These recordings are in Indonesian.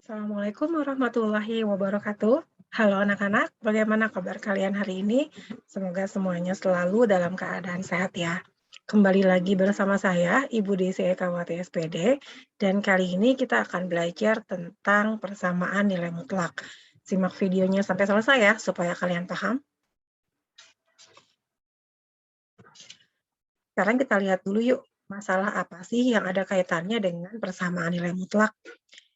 Assalamualaikum warahmatullahi wabarakatuh. Halo anak-anak, bagaimana kabar kalian hari ini? Semoga semuanya selalu dalam keadaan sehat ya. Kembali lagi bersama saya, Ibu Desi Ekawati SPD, dan kali ini kita akan belajar tentang persamaan nilai mutlak. Simak videonya sampai selesai ya, supaya kalian paham. Sekarang kita lihat dulu yuk, masalah apa sih yang ada kaitannya dengan persamaan nilai mutlak.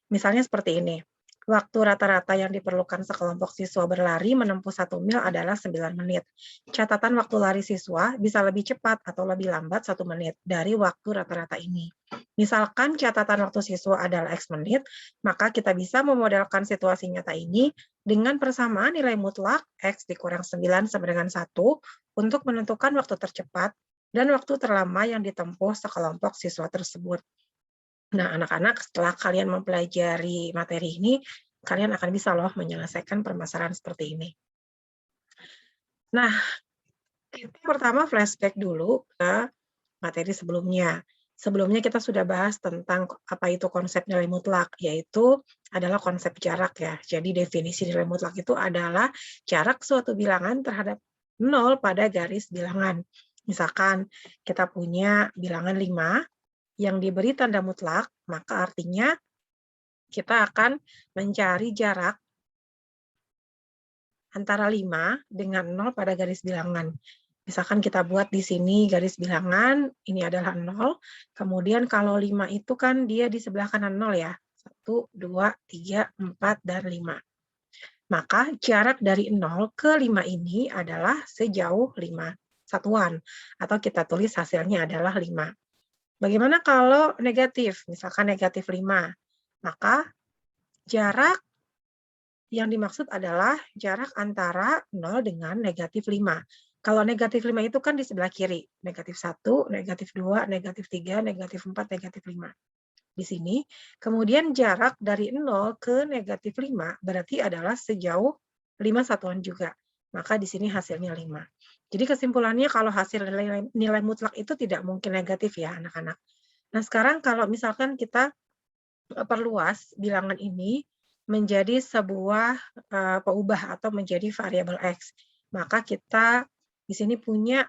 Misalnya seperti ini, waktu rata-rata yang diperlukan sekelompok siswa berlari menempuh 1 mil adalah 9 menit. Catatan waktu lari siswa bisa lebih cepat atau lebih lambat 1 menit dari waktu rata-rata ini. Misalkan catatan waktu siswa adalah X menit, maka kita bisa memodelkan situasi nyata ini dengan persamaan nilai mutlak X dikurang 9 sama dengan 1 untuk menentukan waktu tercepat dan waktu terlama yang ditempuh sekelompok siswa tersebut. Nah, anak-anak, setelah kalian mempelajari materi ini, kalian akan bisa loh menyelesaikan permasalahan seperti ini. Nah, kita pertama flashback dulu ke materi sebelumnya. Sebelumnya kita sudah bahas tentang apa itu konsep nilai mutlak, yaitu adalah konsep jarak ya. Jadi definisi nilai mutlak itu adalah jarak suatu bilangan terhadap 0 pada garis bilangan. Misalkan kita punya bilangan 5 yang diberi tanda mutlak, maka artinya kita akan mencari jarak antara 5 dengan 0 pada garis bilangan. Misalkan kita buat di sini garis bilangan, ini adalah 0, kemudian kalau 5 itu kan dia di sebelah kanan 0 ya, 1, 2, 3, 4, dan 5. Maka jarak dari 0 ke 5 ini adalah sejauh 5 satuan, atau kita tulis hasilnya adalah 5. Bagaimana kalau negatif? Misalkan negatif 5, maka jarak yang dimaksud adalah jarak antara 0 dengan negatif 5. Kalau negatif 5 itu kan di sebelah kiri, negatif 1, negatif 2, negatif 3, negatif 4, negatif 5. Di sini, kemudian jarak dari 0 ke negatif 5 berarti adalah sejauh 5 satuan juga. Maka di sini hasilnya 5. Jadi kesimpulannya kalau hasil nilai mutlak itu tidak mungkin negatif ya anak-anak. Nah sekarang kalau misalkan kita perluas bilangan ini menjadi sebuah peubah atau menjadi variabel X. Maka kita di sini punya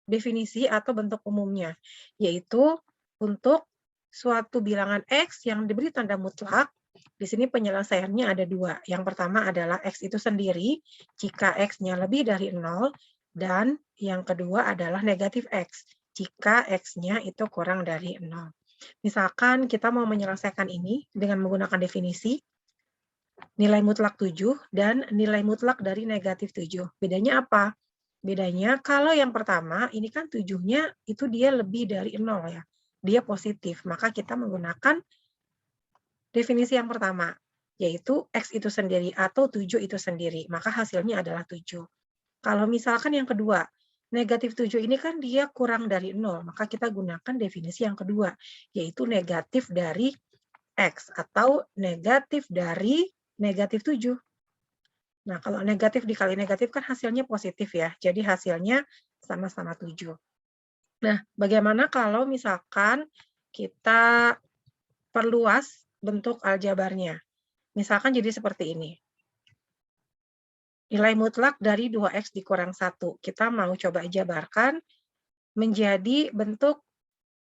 definisi atau bentuk umumnya, yaitu untuk suatu bilangan X yang diberi tanda mutlak, di sini penyelesaiannya ada dua. Yang pertama adalah X itu sendiri, jika X-nya lebih dari 0, dan yang kedua adalah negatif X, jika X-nya itu kurang dari 0. Misalkan kita mau menyelesaikan ini dengan menggunakan definisi, nilai mutlak 7 dan nilai mutlak dari negatif 7. Bedanya apa? Bedanya kalau yang pertama, ini kan 7-nya itu dia lebih dari 0 ya. Dia positif, maka kita menggunakan definisi yang pertama, yaitu X itu sendiri atau 7 itu sendiri. Maka hasilnya adalah 7. Kalau misalkan yang kedua, negatif 7 ini kan dia kurang dari 0, maka kita gunakan definisi yang kedua, yaitu negatif dari X atau negatif dari negatif 7. Nah, kalau negatif dikali negatif kan hasilnya positif ya, jadi hasilnya sama-sama 7. Nah, bagaimana kalau misalkan kita perluas bentuk aljabarnya? Misalkan jadi seperti ini. Nilai mutlak dari 2X dikurang 1. Kita mau coba jabarkan menjadi bentuk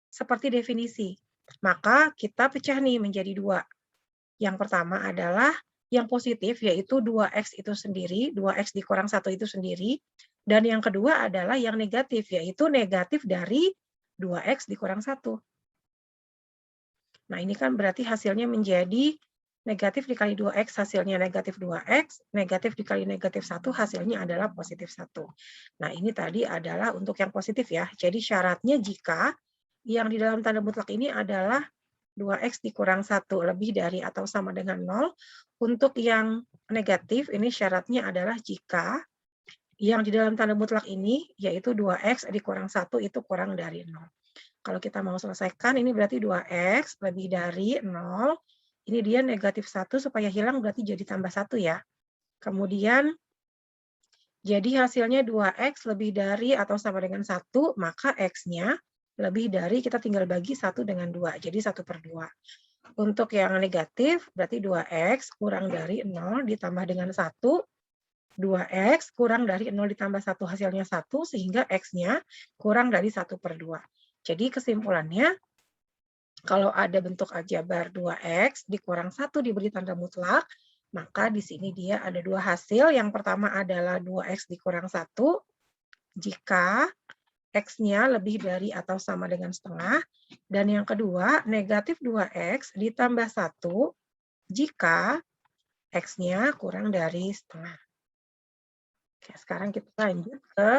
seperti definisi. Maka kita pecah nih menjadi 2. Yang pertama adalah yang positif, yaitu 2X itu sendiri, 2X dikurang 1 itu sendiri. Dan yang kedua adalah yang negatif, yaitu negatif dari 2X dikurang 1. Nah, ini kan berarti hasilnya menjadi negatif dikali 2X hasilnya negatif 2X, negatif dikali negatif 1 hasilnya adalah positif 1. Nah, ini tadi adalah untuk yang positif ya. Jadi syaratnya jika yang di dalam tanda mutlak ini adalah 2X dikurang 1 lebih dari atau sama dengan 0. Untuk yang negatif ini syaratnya adalah jika yang di dalam tanda mutlak ini yaitu 2X dikurang 1 itu kurang dari 0. Kalau kita mau selesaikan, ini berarti 2X lebih dari 0. Ini dia negatif 1, supaya hilang berarti jadi tambah 1 ya. Kemudian, jadi hasilnya 2X lebih dari atau sama dengan 1, maka X-nya lebih dari, kita tinggal bagi 1 dengan 2, jadi 1/2. Untuk yang negatif berarti 2x kurang dari 0 ditambah dengan 1, 2x kurang dari 0 ditambah 1 hasilnya 1, sehingga x-nya kurang dari 1/2. Jadi kesimpulannya, kalau ada bentuk aljabar 2x dikurang 1 diberi tanda mutlak, maka di sini dia ada dua hasil. Yang pertama adalah 2x dikurang 1 jika x-nya lebih dari atau sama dengan setengah. Dan yang kedua, negatif 2x ditambah 1 jika x-nya kurang dari setengah. Oke, sekarang kita lanjut ke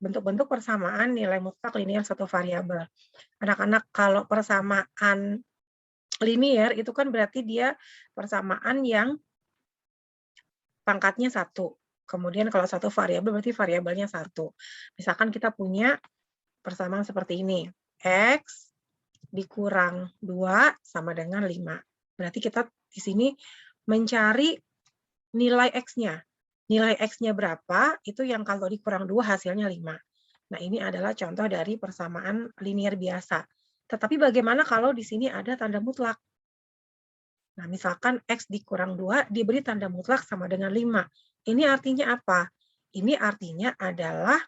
bentuk-bentuk persamaan nilai mutlak linier satu variabel. Anak-anak, kalau persamaan linier itu kan berarti dia persamaan yang pangkatnya 1. Kemudian kalau satu variabel berarti variabelnya 1. Misalkan kita punya persamaan seperti ini. X dikurang 2 sama dengan 5. Berarti kita di sini mencari nilai X-nya. Nilai X-nya berapa, itu yang kalau dikurang 2 hasilnya 5. Nah, ini adalah contoh dari persamaan linier biasa. Tetapi bagaimana kalau di sini ada tanda mutlak? Nah, misalkan X dikurang 2 diberi tanda mutlak sama dengan 5. Ini artinya apa? Ini artinya adalah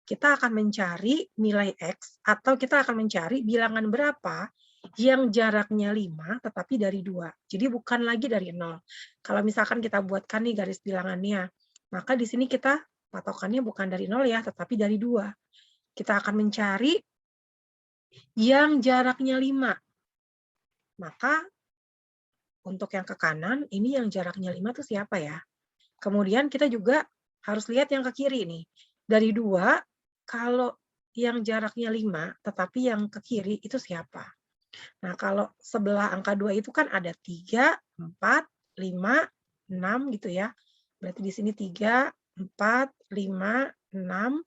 kita akan mencari nilai X atau kita akan mencari bilangan berapa yang jaraknya 5 tetapi dari 2. Jadi bukan lagi dari 0. Kalau misalkan kita buatkan nih garis bilangannya, maka di sini kita patokannya bukan dari 0 ya, tetapi dari 2. Kita akan mencari yang jaraknya 5. Maka untuk yang ke kanan, ini yang jaraknya 5 itu siapa ya? Kemudian kita juga harus lihat yang ke kiri nih. Dari 2, kalau yang jaraknya 5, tetapi yang ke kiri itu siapa? Nah, kalau sebelah angka 2 itu kan ada 3, 4, 5, 6 gitu ya. Berarti di sini 3, 4, 5, 6.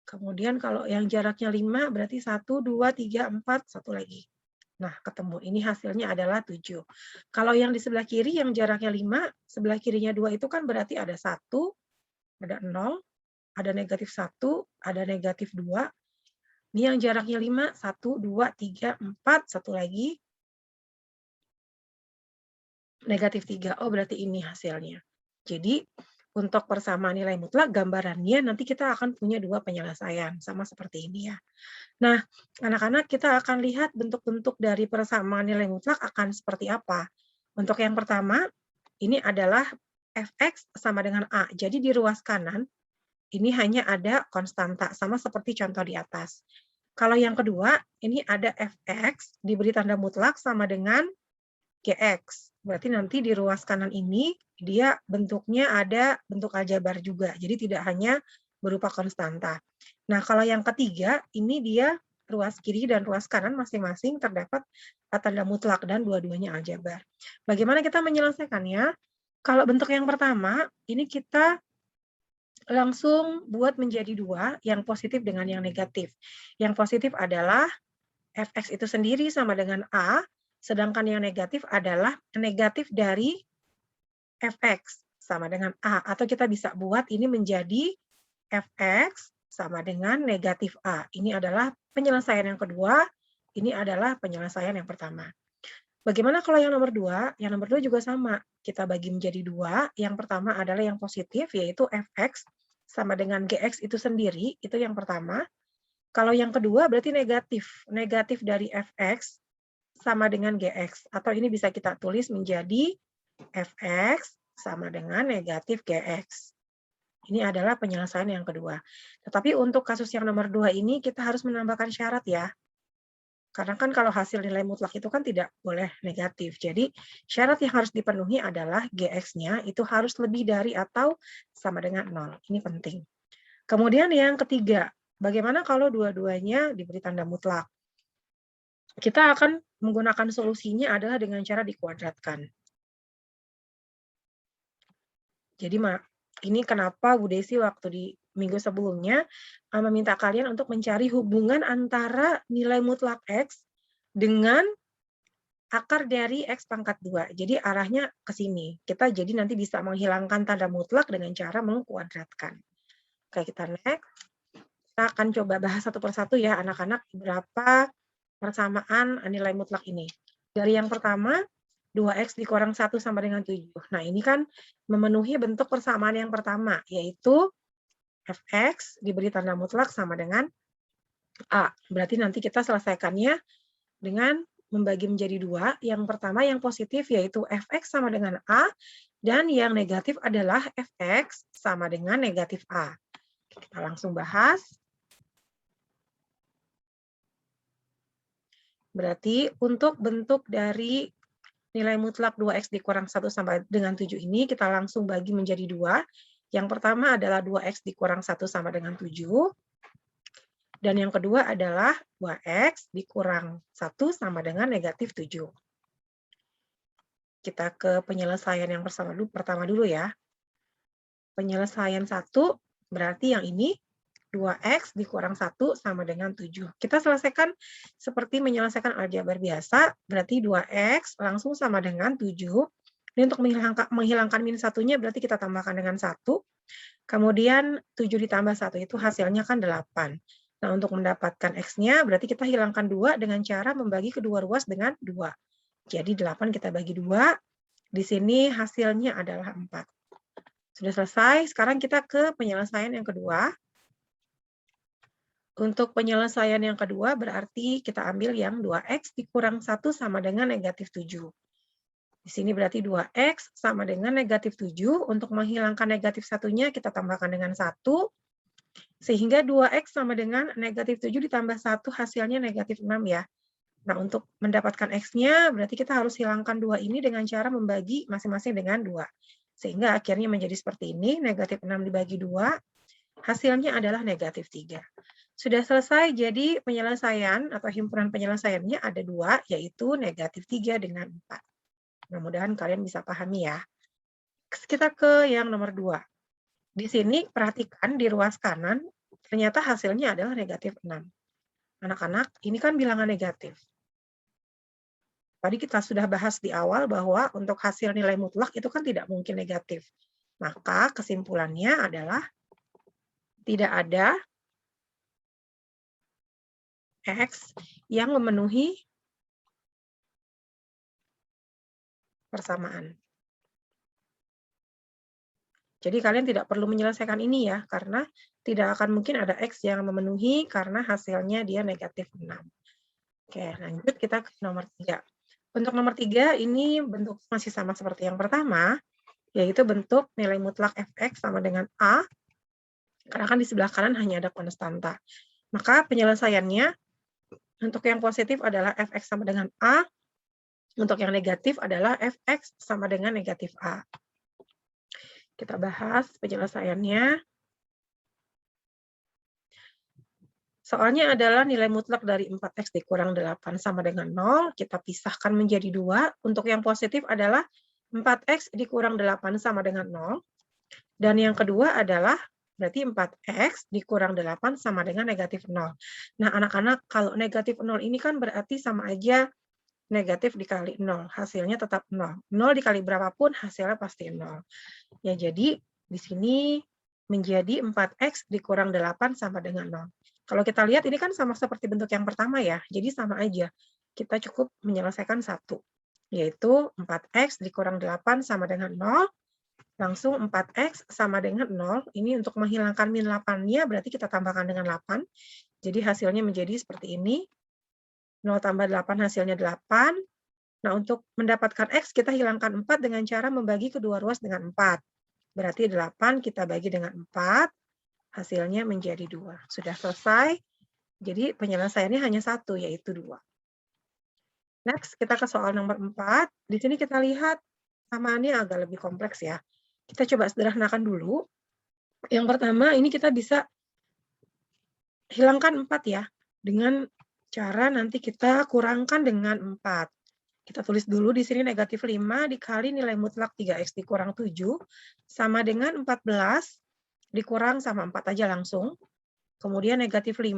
Kemudian kalau yang jaraknya 5 berarti 1, 2, 3, 4, satu lagi. Nah, ketemu. Ini hasilnya adalah 7. Kalau yang di sebelah kiri yang jaraknya 5, sebelah kirinya 2 itu kan berarti ada 1, ada 0, ada negatif 1, ada negatif 2. Ini yang jaraknya 5, 1, 2, 3, 4, satu lagi. Negatif 3. Oh, berarti ini hasilnya. Jadi, untuk persamaan nilai mutlak, gambarannya nanti kita akan punya dua penyelesaian, sama seperti ini ya. Nah, anak-anak kita akan lihat bentuk-bentuk dari persamaan nilai mutlak akan seperti apa. Untuk yang pertama, ini adalah fx sama dengan A. Jadi di ruas kanan, ini hanya ada konstanta, sama seperti contoh di atas. Kalau yang kedua, ini ada fx diberi tanda mutlak sama dengan gx. Berarti nanti di ruas kanan ini, dia bentuknya ada bentuk aljabar juga. Jadi tidak hanya berupa konstanta. Nah, kalau yang ketiga, ini dia ruas kiri dan ruas kanan masing-masing terdapat tanda mutlak dan dua-duanya aljabar. Bagaimana kita menyelesaikannya? Kalau bentuk yang pertama, ini kita langsung buat menjadi dua, yang positif dengan yang negatif. Yang positif adalah fx itu sendiri sama dengan A, sedangkan yang negatif adalah negatif dari fx sama dengan A. Atau kita bisa buat ini menjadi fx sama dengan negatif A. Ini adalah penyelesaian yang kedua, ini adalah penyelesaian yang pertama. Bagaimana kalau yang nomor 2? Yang nomor 2 juga sama. Kita bagi menjadi 2. Yang pertama adalah yang positif, yaitu fx sama dengan gx itu sendiri, itu yang pertama. Kalau yang kedua berarti negatif. Negatif dari fx sama dengan gx. Atau ini bisa kita tulis menjadi fx sama dengan negatif gx. Ini adalah penyelesaian yang kedua. Tetapi untuk kasus yang nomor 2 ini kita harus menambahkan syarat ya. Karena kan kalau hasil nilai mutlak itu kan tidak boleh negatif. Jadi syarat yang harus dipenuhi adalah gx-nya itu harus lebih dari atau sama dengan 0. Ini penting. Kemudian yang ketiga, bagaimana kalau dua-duanya diberi tanda mutlak? Kita akan menggunakan solusinya adalah dengan cara dikuadratkan. Jadi ini kenapa Bu Desi waktu di minggu sebelumnya meminta kalian untuk mencari hubungan antara nilai mutlak X dengan akar dari X pangkat 2. Jadi arahnya ke sini. Kita jadi nanti bisa menghilangkan tanda mutlak dengan cara mengkuadratkan. Oke, kita next. Kita akan coba bahas satu persatu ya anak-anak berapa persamaan nilai mutlak ini. Dari yang pertama, 2x dikurang 1 sama dengan 7. Nah, ini kan memenuhi bentuk persamaan yang pertama, yaitu fx diberi tanda mutlak sama dengan a. Berarti nanti kita selesaikannya dengan membagi menjadi 2. Yang pertama yang positif yaitu fx sama dengan a, dan yang negatif adalah fx sama dengan negatif a. Kita langsung bahas. Berarti untuk bentuk dari nilai mutlak 2x dikurang 1 sama dengan 7 ini kita langsung bagi menjadi 2. Yang pertama adalah 2x dikurang 1 sama dengan 7. Dan yang kedua adalah 2x dikurang 1 sama dengan negatif 7. Kita ke penyelesaian yang pertama dulu ya. Penyelesaian 1 berarti yang ini 2x dikurang 1 sama dengan 7. Kita selesaikan seperti menyelesaikan aljabar biasa, berarti 2x langsung sama dengan 7. Ini untuk menghilangkan min satunya berarti kita tambahkan dengan 1. Kemudian 7 ditambah 1 itu hasilnya kan 8. Nah, untuk mendapatkan x-nya berarti kita hilangkan 2 dengan cara membagi kedua ruas dengan 2. Jadi 8 kita bagi 2. Di sini hasilnya adalah 4. Sudah selesai, sekarang kita ke penyelesaian yang kedua. Untuk penyelesaian yang kedua berarti kita ambil yang 2x dikurang 1 sama dengan negatif 7. Di sini berarti 2x sama dengan negatif 7. Untuk menghilangkan negatif satunya kita tambahkan dengan 1. Sehingga 2x sama dengan negatif 7 ditambah 1 hasilnya negatif 6 ya. Nah, untuk mendapatkan x-nya berarti kita harus hilangkan 2 ini dengan cara membagi masing-masing dengan 2. Sehingga akhirnya menjadi seperti ini, negatif 6 dibagi 2, hasilnya adalah negatif 3. Sudah selesai, jadi penyelesaian atau himpunan penyelesaiannya ada 2, yaitu negatif 3 dengan 4. Mudah-mudahan kalian bisa pahami ya. Kita ke yang nomor 2. Di sini perhatikan di ruas kanan, ternyata hasilnya adalah negatif 6. Anak-anak, ini kan bilangan negatif. Tadi kita sudah bahas di awal bahwa untuk hasil nilai mutlak itu kan tidak mungkin negatif. Maka kesimpulannya adalah tidak ada x yang memenuhi persamaan. Jadi kalian tidak perlu menyelesaikan ini ya, karena tidak akan mungkin ada x yang memenuhi karena hasilnya dia negatif 6. Oke, lanjut kita ke nomor 3. Untuk nomor 3 ini bentuk masih sama seperti yang pertama, yaitu bentuk nilai mutlak fx sama dengan a, karena kan di sebelah kanan hanya ada konstanta. Maka penyelesaiannya untuk yang positif adalah fx sama dengan a, untuk yang negatif adalah fx sama dengan negatif a. Kita bahas penyelesaiannya. Soalnya adalah nilai mutlak dari 4x dikurang 8 sama dengan 0. Kita pisahkan menjadi 2. Untuk yang positif adalah 4x dikurang 8 sama dengan 0. Dan yang kedua adalah berarti 4x dikurang 8 sama dengan negatif 0. Nah, anak-anak, kalau negatif 0 ini kan berarti sama aja negatif dikali 0. Hasilnya tetap 0. 0 dikali berapapun hasilnya pasti 0. Ya, jadi di sini menjadi 4x dikurang 8 sama dengan 0. Kalau kita lihat ini kan sama seperti bentuk yang pertama ya, jadi sama aja. Kita cukup menyelesaikan satu, yaitu 4x dikurang 8 sama dengan 0, langsung 4x sama dengan 0. Ini untuk menghilangkan min 8-nya berarti kita tambahkan dengan 8. Jadi hasilnya menjadi seperti ini. 0 tambah 8 hasilnya 8. Nah, untuk mendapatkan x kita hilangkan 4 dengan cara membagi kedua ruas dengan 4. Berarti 8 kita bagi dengan 4, hasilnya menjadi 2. Sudah selesai, jadi penyelesaiannya hanya satu, yaitu 2. Next, kita ke soal nomor 4. Di sini kita lihat samaannya agak lebih kompleks ya. Kita coba sederhanakan dulu. Yang pertama, ini kita bisa hilangkan 4 ya, dengan cara nanti kita kurangkan dengan 4. Kita tulis dulu di sini negatif 5 dikali nilai mutlak 3x dikurang 7 sama dengan 14 dikurang sama 4 aja langsung. Kemudian negatif 5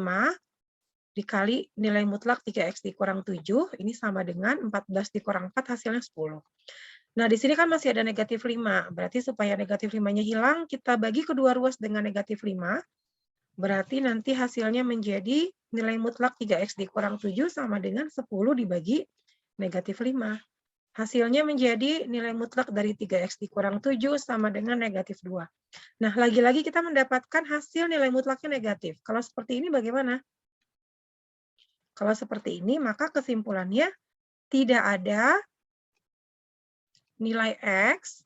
dikali nilai mutlak 3x dikurang 7, ini sama dengan 14 dikurang 4 hasilnya 10. Nah, di sini kan masih ada negatif 5, berarti supaya negatif 5-nya hilang, kita bagi kedua ruas dengan negatif 5, berarti nanti hasilnya menjadi nilai mutlak 3x dikurang 7 sama dengan 10 dibagi negatif 5. Hasilnya menjadi nilai mutlak dari 3x dikurang 7 sama dengan negatif 2. Nah, lagi-lagi kita mendapatkan hasil nilai mutlaknya negatif. Kalau seperti ini bagaimana? Kalau seperti ini, maka kesimpulannya tidak ada nilai X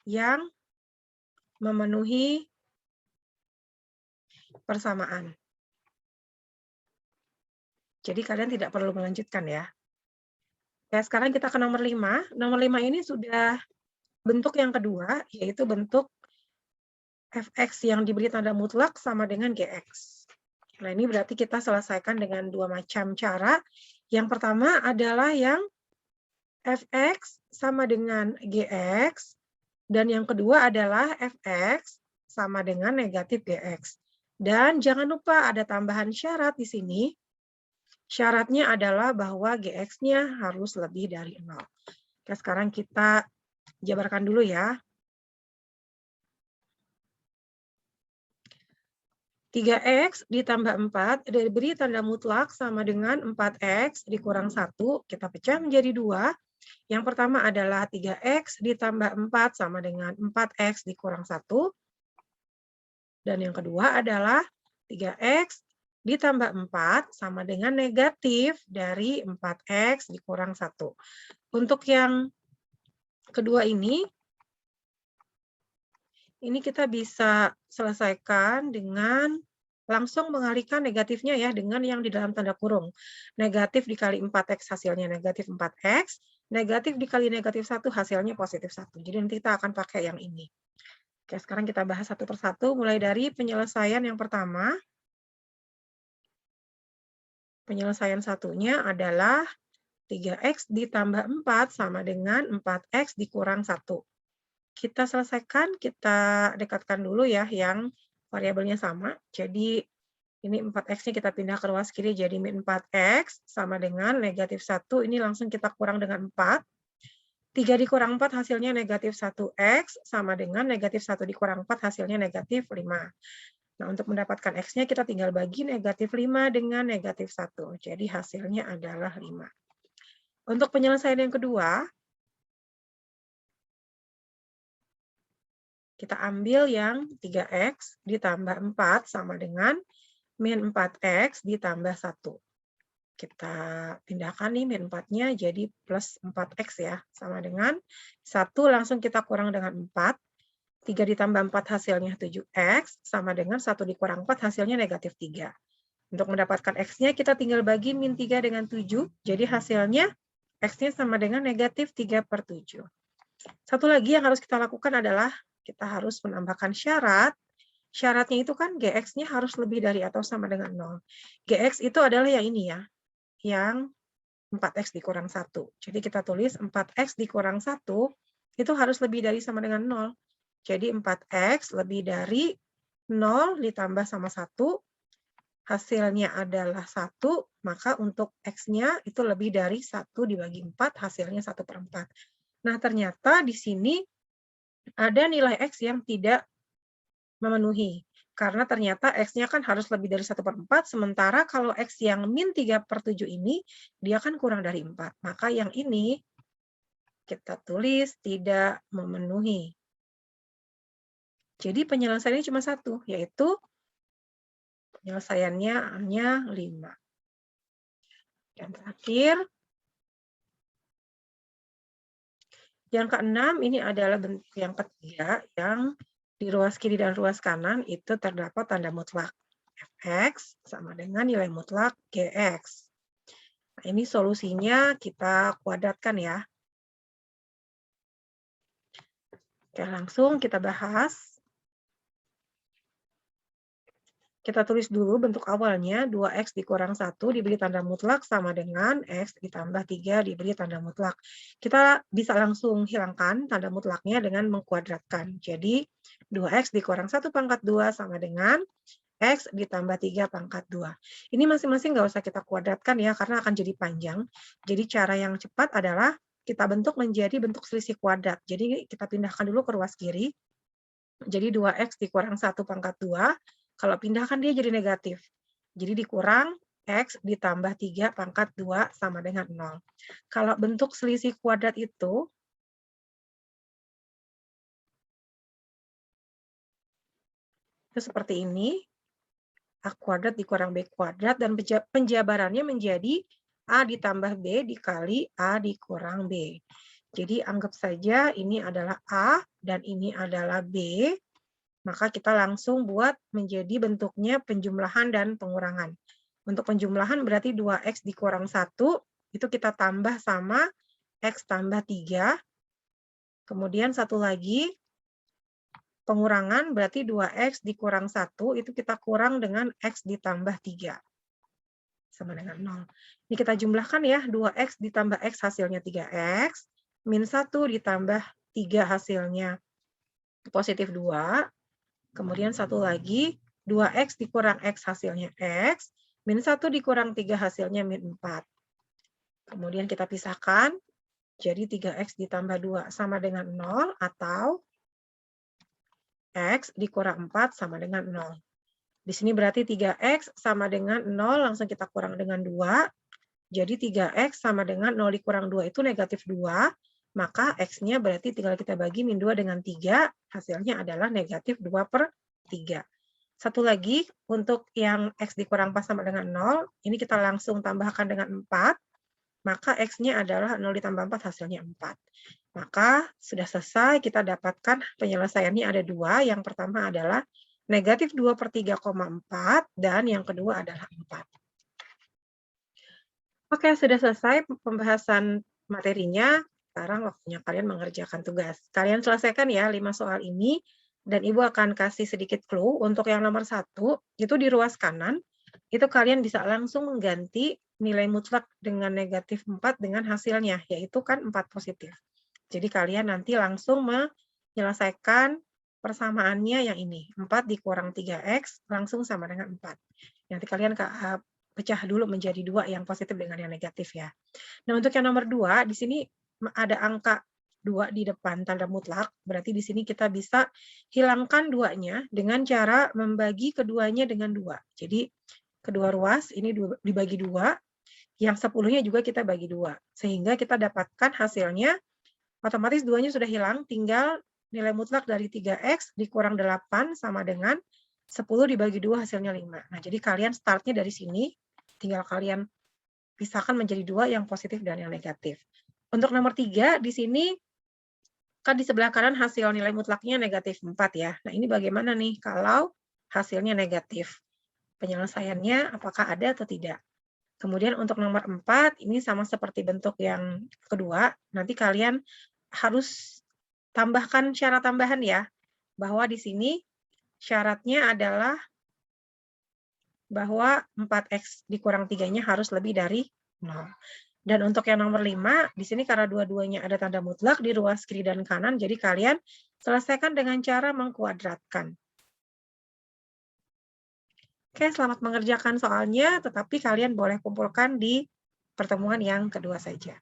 yang memenuhi persamaan. Jadi kalian tidak perlu melanjutkan ya. Oke, sekarang kita ke nomor 5. Nomor 5 ini sudah bentuk yang kedua, yaitu bentuk fx yang diberi tanda mutlak sama dengan gx. Nah, ini berarti kita selesaikan dengan dua macam cara. Yang pertama adalah yang fx sama dengan gx, dan yang kedua adalah fx sama dengan negatif gx. Dan jangan lupa ada tambahan syarat di sini. Syaratnya adalah bahwa gx-nya harus lebih dari 0. Oke, sekarang kita jabarkan dulu ya. 3x ditambah 4 diberi tanda mutlak sama dengan 4x dikurang 1. Kita pecah menjadi 2. Yang pertama adalah 3x ditambah 4 sama dengan 4x dikurang 1. Dan yang kedua adalah 3x ditambah 4 sama dengan negatif dari 4x dikurang 1. Untuk yang kedua ini kita bisa selesaikan dengan langsung mengalihkan negatifnya ya dengan yang di dalam tanda kurung. Negatif dikali 4x hasilnya negatif 4x, negatif dikali negatif 1 hasilnya positif 1. Jadi nanti kita akan pakai yang ini. Oke, sekarang kita bahas satu persatu mulai dari penyelesaian yang pertama. Penyelesaian satunya adalah 3x ditambah 4 sama dengan 4x dikurang 1. Kita selesaikan, kita dekatkan dulu ya yang variabelnya sama. Jadi ini 4x-nya kita pindah ke ruas kiri jadi min 4x sama dengan negatif 1. Ini langsung kita kurang dengan 4. 3 dikurang 4 hasilnya negatif 1x sama dengan negatif 1 dikurang 4 hasilnya negatif 5. Nah, untuk mendapatkan x-nya kita tinggal bagi negatif 5 dengan negatif 1. Jadi hasilnya adalah 5. Untuk penyelesaian yang kedua, kita ambil yang 3x ditambah 4 sama dengan min 4x ditambah 1. Kita pindahkan nih min 4-nya jadi plus 4x ya. Sama dengan 1 langsung kita kurang dengan 4. 3 ditambah 4 hasilnya 7x. Sama dengan 1 dikurang 4 hasilnya negatif 3. Untuk mendapatkan x-nya kita tinggal bagi min 3 dengan 7. Jadi hasilnya x-nya sama dengan negatif 3/7. Satu lagi yang harus kita lakukan adalah kita harus menambahkan syarat. Syaratnya itu kan gx-nya harus lebih dari atau sama dengan 0. Gx itu adalah yang ini ya, yang 4x dikurang 1. Jadi kita tulis 4x dikurang 1 itu harus lebih dari sama dengan 0. Jadi 4x lebih dari 0 ditambah sama 1, hasilnya adalah 1, maka untuk x-nya itu lebih dari 1 dibagi 4, hasilnya 1/4. Nah, ternyata di sini ada nilai x yang tidak memenuhi. Karena ternyata x-nya kan harus lebih dari 1/4, sementara kalau x yang min 3/7 ini, dia kan kurang dari 4. Maka yang ini kita tulis tidak memenuhi. Jadi penyelesaiannya cuma satu, yaitu penyelesaiannya hanya 5. Dan terakhir, yang keenam ini adalah bentuk yang ketiga yang di ruas kiri dan ruas kanan itu terdapat tanda mutlak fx sama dengan nilai mutlak gx. Nah, ini solusinya kita kuadratkan ya. Oke, langsung kita bahas. Kita tulis dulu bentuk awalnya, 2x dikurang 1 diberi tanda mutlak sama dengan x ditambah 3 diberi tanda mutlak. Kita bisa langsung hilangkan tanda mutlaknya dengan mengkuadratkan. Jadi 2x dikurang 1 pangkat 2 sama dengan x ditambah 3 pangkat 2. Ini masing-masing nggak usah kita kuadratkan ya, karena akan jadi panjang. Jadi cara yang cepat adalah kita bentuk menjadi bentuk selisih kuadrat. Jadi kita pindahkan dulu ke ruas kiri. Jadi 2x dikurang 1 pangkat 2. Kalau pindahkan dia jadi negatif. Jadi dikurang X ditambah 3 pangkat 2 sama dengan 0. Kalau bentuk selisih kuadrat itu seperti ini, A kuadrat dikurang B kuadrat, dan penjabarannya menjadi A ditambah B dikali A dikurang B. Jadi anggap saja ini adalah A dan ini adalah B, maka kita langsung buat menjadi bentuknya penjumlahan dan pengurangan. Untuk penjumlahan berarti 2X dikurang 1, itu kita tambah sama X tambah 3. Kemudian satu lagi, pengurangan berarti 2X dikurang 1, itu kita kurang dengan X ditambah 3. Sama dengan 0. Ini kita jumlahkan ya, 2X ditambah X hasilnya 3X, min 1 ditambah 3 hasilnya positif 2, kemudian satu lagi, 2X dikurang X hasilnya X, min 1 dikurang 3 hasilnya min 4. Kemudian kita pisahkan, jadi 3X ditambah 2 sama dengan 0, atau X dikurang 4 sama dengan 0. Di sini berarti 3X sama dengan 0, langsung kita kurang dengan 2. Jadi 3X sama dengan 0 dikurang 2 itu negatif 2, maka X-nya berarti tinggal kita bagi min 2 dengan 3, hasilnya adalah negatif 2/3. Satu lagi, untuk yang X dikurang 4 sama dengan 0, ini kita langsung tambahkan dengan 4, maka X-nya adalah 0 ditambah 4, hasilnya 4. Maka sudah selesai, kita dapatkan penyelesaiannya ada 2. Yang pertama adalah negatif 2/3,4, dan yang kedua adalah 4. Oke, sudah selesai pembahasan materinya. Sekarang waktunya kalian mengerjakan tugas. Kalian selesaikan ya 5 soal ini, dan Ibu akan kasih sedikit clue. Untuk yang nomor 1, itu di ruas kanan, itu kalian bisa langsung mengganti nilai mutlak dengan negatif 4 dengan hasilnya, yaitu kan 4 positif. Jadi kalian nanti langsung menyelesaikan persamaannya yang ini. 4 dikurang 3X langsung sama dengan 4. Nanti kalian pecah dulu menjadi 2 yang positif dengan yang negatif ya. Nah, untuk yang nomor 2, di sini ada angka 2 di depan tanda mutlak, berarti di sini kita bisa hilangkan 2-nya dengan cara membagi keduanya dengan 2. Jadi kedua ruas ini dibagi 2, yang 10-nya juga kita bagi 2. Sehingga kita dapatkan hasilnya, otomatis 2-nya sudah hilang, tinggal nilai mutlak dari 3X dikurang 8 sama dengan 10 dibagi 2 hasilnya 5. Nah, jadi kalian startnya dari sini, tinggal kalian pisahkan menjadi 2 yang positif dan yang negatif. Untuk nomor 3, di sini kan di sebelah kanan hasil nilai mutlaknya negatif 4 ya. Nah, ini bagaimana nih kalau hasilnya negatif? Penyelesaiannya apakah ada atau tidak? Kemudian untuk nomor 4, ini sama seperti bentuk yang kedua, nanti kalian harus tambahkan syarat tambahan ya, bahwa di sini syaratnya adalah bahwa 4X dikurang 3-nya harus lebih dari 0. Dan untuk yang nomor 5, di sini karena dua-duanya ada tanda mutlak di ruas kiri dan kanan, jadi kalian selesaikan dengan cara mengkuadratkan. Oke, selamat mengerjakan soalnya, tetapi kalian boleh kumpulkan di pertemuan yang kedua saja.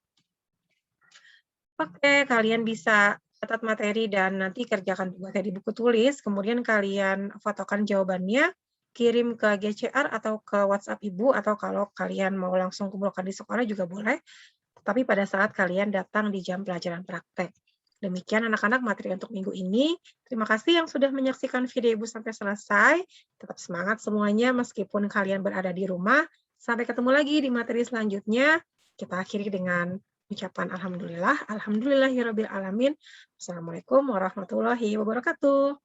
Oke, kalian bisa catat materi dan nanti kerjakan tugasnya di buku tulis, kemudian kalian fotokan jawabannya, kirim ke GCR atau ke WhatsApp Ibu, atau kalau kalian mau langsung kumpulkan di sekolah juga boleh, tapi pada saat kalian datang di jam pelajaran praktek. Demikian anak-anak materi untuk minggu ini. Terima kasih yang sudah menyaksikan video Ibu sampai selesai. Tetap semangat semuanya meskipun kalian berada di rumah. Sampai ketemu lagi di materi selanjutnya. Kita akhiri dengan ucapan alhamdulillah, alhamdulillahirabbil alamin. Wassalamualaikum warahmatullahi wabarakatuh.